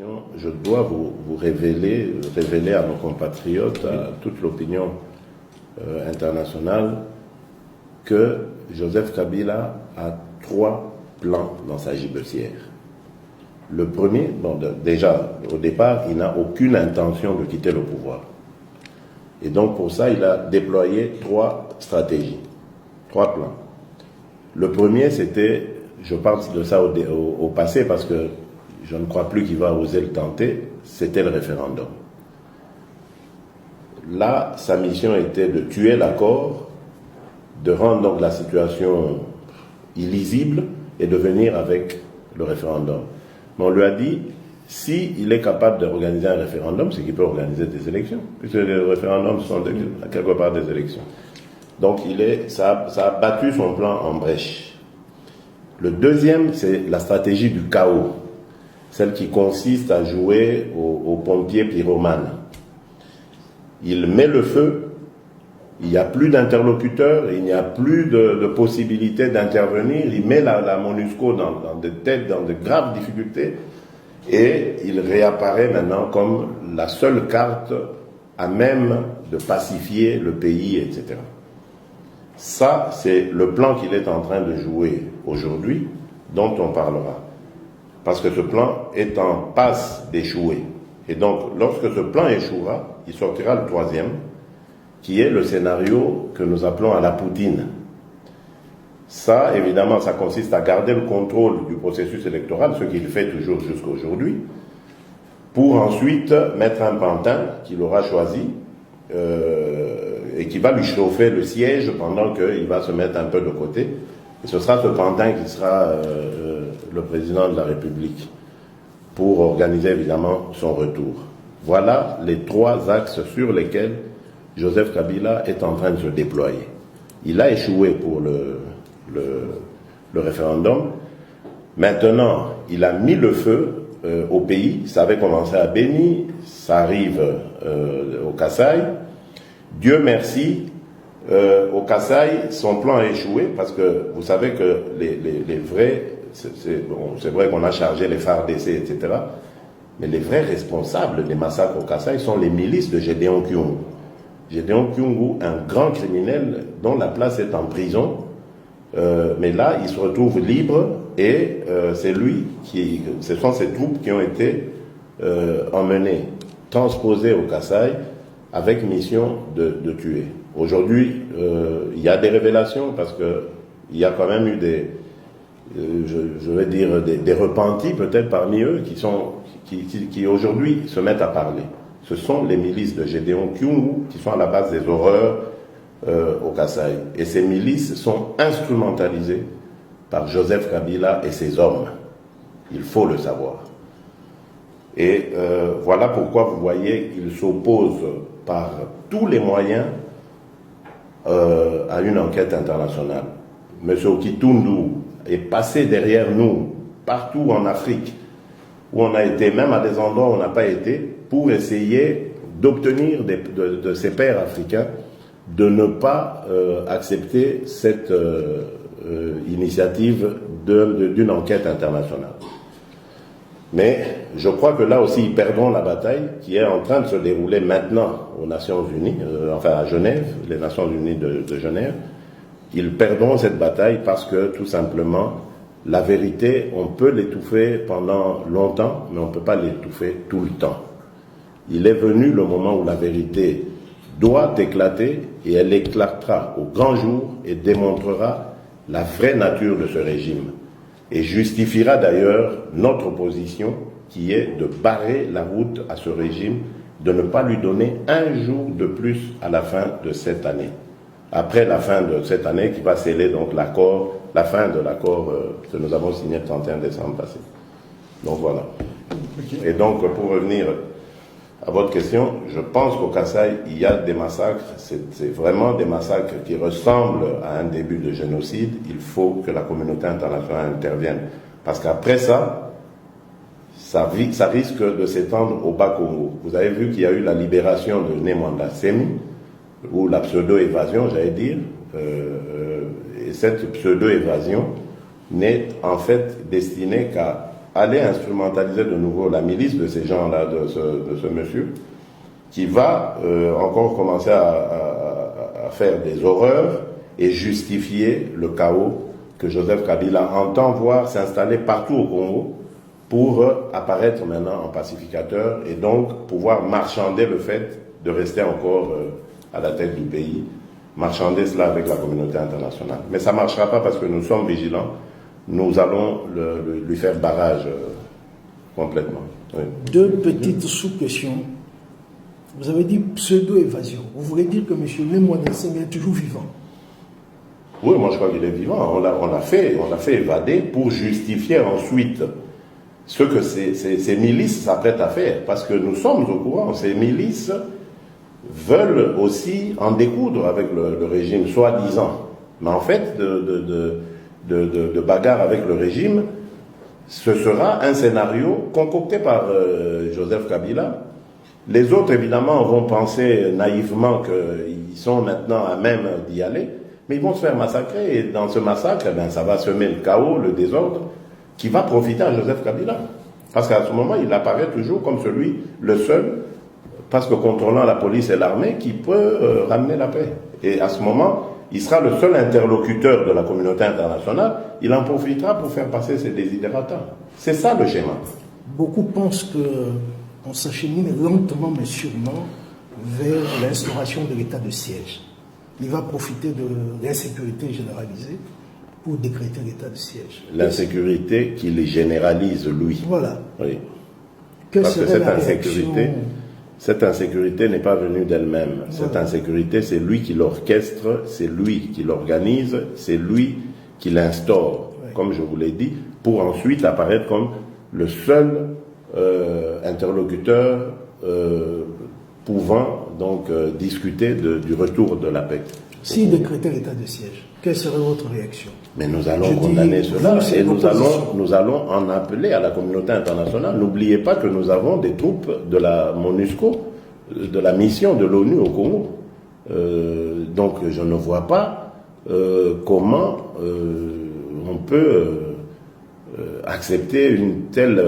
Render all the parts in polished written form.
question, je dois vous révéler à nos compatriotes, à toute l'opinion internationale, que Joseph Kabila a 3 plans dans sa gibecière. Le premier, déjà au départ, il n'a aucune intention de quitter le pouvoir. Et donc pour ça, il a déployé 3 stratégies, 3 plans. Le premier, c'était, je parle de ça au passé parce que je ne crois plus qu'il va oser le tenter, c'était le référendum. Là, sa mission était de tuer l'accord, de rendre donc la situation illisible et de venir avec le référendum. Mais on lui a dit, s'il est capable d'organiser un référendum, c'est qu'il peut organiser des élections, puisque les référendums sont quelque part des élections. Donc ça a battu son plan en brèche. Le deuxième, c'est la stratégie du chaos, celle qui consiste à jouer aux pompiers pyromanes. Il met le feu, il n'y a plus d'interlocuteurs, il n'y a plus de possibilité d'intervenir, il met la MONUSCO dans de graves difficultés et il réapparaît maintenant comme la seule carte à même de pacifier le pays, etc. Ça, c'est le plan qu'il est en train de jouer aujourd'hui, dont on parlera. Parce que ce plan est en passe d'échouer. Et donc, lorsque ce plan échouera, il sortira le 3e, qui est le scénario que nous appelons à la Poutine. Ça, évidemment, ça consiste à garder le contrôle du processus électoral, ce qu'il fait toujours jusqu'à aujourd'hui, pour ensuite mettre un pantin qu'il aura choisi et qui va lui chauffer le siège pendant qu'il va se mettre un peu de côté. Et ce sera ce pantin qui sera le président de la République pour organiser évidemment son retour. Voilà les 3 axes sur lesquels Joseph Kabila est en train de se déployer. Il a échoué pour le référendum. Maintenant, il a mis le feu au pays. Ça avait commencé à Béni, ça arrive au Kasaï. Dieu merci, au Kasaï, son plan a échoué parce que vous savez que les vrais, c'est vrai qu'on a chargé les FARDC, etc. Mais les vrais responsables des massacres au Kasaï sont les milices de Gédéon Kyungu. Gédéon Kyungu, un grand criminel dont la place est en prison, mais là, il se retrouve libre et ce sont ces troupes qui ont été emmenées, transposées au Kasaï avec mission de tuer. Aujourd'hui, il y a des révélations parce qu'il y a quand même eu des repentis peut-être parmi eux qui aujourd'hui se mettent à parler. Ce sont les milices de Gédéon Kyungu qui sont à la base des horreurs au Kasaï. Et ces milices sont instrumentalisées par Joseph Kabila et ses hommes. Il faut le savoir. Et voilà pourquoi vous voyez qu'il s'oppose par tous les moyens à une enquête internationale. M. Okitundu est passé derrière nous, partout en Afrique, où on a été, même à des endroits où on n'a pas été, pour essayer d'obtenir de ses pairs africains de ne pas accepter cette initiative d'une enquête internationale. Mais je crois que là aussi, ils perdront la bataille qui est en train de se dérouler maintenant aux Nations Unies, enfin à Genève, les Nations Unies de Genève. Ils perdront cette bataille parce que, tout simplement, la vérité, on peut l'étouffer pendant longtemps, mais on ne peut pas l'étouffer tout le temps. Il est venu le moment où la vérité doit éclater et elle éclatera au grand jour et démontrera la vraie nature de ce régime. Et justifiera d'ailleurs notre position qui est de barrer la route à ce régime, de ne pas lui donner un jour de plus à la fin de cette année. Après la fin de cette année qui va sceller donc l'accord, la fin de l'accord que nous avons signé le 31 décembre passé. Donc voilà. Okay. Et donc pour revenir à votre question, je pense qu'au Kasaï, il y a des massacres, c'est vraiment des massacres qui ressemblent à un début de génocide. Il faut que la communauté internationale intervienne. Parce qu'après ça risque de s'étendre au Bas-Congo. Vous avez vu qu'il y a eu la libération de Nemwanda Semi, ou la pseudo-évasion, j'allais dire. Et cette pseudo-évasion n'est en fait destinée qu'à aller instrumentaliser de nouveau la milice de ces gens-là, de ce monsieur, qui va encore commencer à faire des horreurs et justifier le chaos que Joseph Kabila entend voir s'installer partout au Congo pour apparaître maintenant en pacificateur et donc pouvoir marchander le fait de rester encore à la tête du pays, marchander cela avec la communauté internationale. Mais ça ne marchera pas parce que nous sommes vigilants. Nous allons lui faire barrage complètement. Oui. Deux petites sous-questions. Vous avez dit pseudo-évasion. Vous voulez dire que M. Lemoine Nsenghe est toujours vivant? Oui, moi je crois qu'il est vivant. On l'a fait évader pour justifier ensuite ce que ces milices s'apprêtent à faire. Parce que nous sommes au courant, ces milices veulent aussi en découdre avec le régime, soi-disant. Mais en fait, de bagarre avec le régime, ce sera un scénario concocté par Joseph Kabila. Les autres, évidemment, vont penser naïvement qu'ils sont maintenant à même d'y aller, mais ils vont se faire massacrer. Et dans ce massacre, ça va semer le chaos, le désordre, qui va profiter à Joseph Kabila. Parce qu'à ce moment, il apparaît toujours comme le seul, parce que contrôlant la police et l'armée, qui peut ramener la paix. Et à ce moment, il sera le seul interlocuteur de la communauté internationale. Il en profitera pour faire passer ses desiderata. C'est ça le schéma. Beaucoup pensent qu'on s'achemine lentement mais sûrement vers l'instauration de l'état de siège. Il va profiter de l'insécurité généralisée pour décréter l'état de siège. L'insécurité qui les généralise, lui. Voilà. Oui. Parce que cette insécurité n'est pas venue d'elle-même. Voilà. Cette insécurité, c'est lui qui l'orchestre, c'est lui qui l'organise, c'est lui qui l'instaure, comme je vous l'ai dit, pour ensuite apparaître comme le seul interlocuteur pouvant donc discuter du retour de la paix. S'il décrétait l'état de siège, quelle serait votre réaction? Mais nous allons condamner cela et nous allons en appeler à la communauté internationale. N'oubliez pas que nous avons des troupes de la MONUSCO, de la mission de l'ONU au Congo. Donc je ne vois pas comment on peut accepter une telle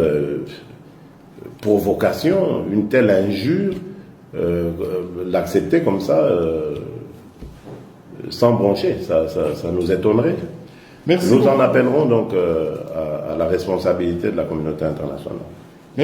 provocation, une telle injure, l'accepter comme ça sans broncher, ça nous étonnerait. Merci. Nous en appellerons donc à la responsabilité de la communauté internationale.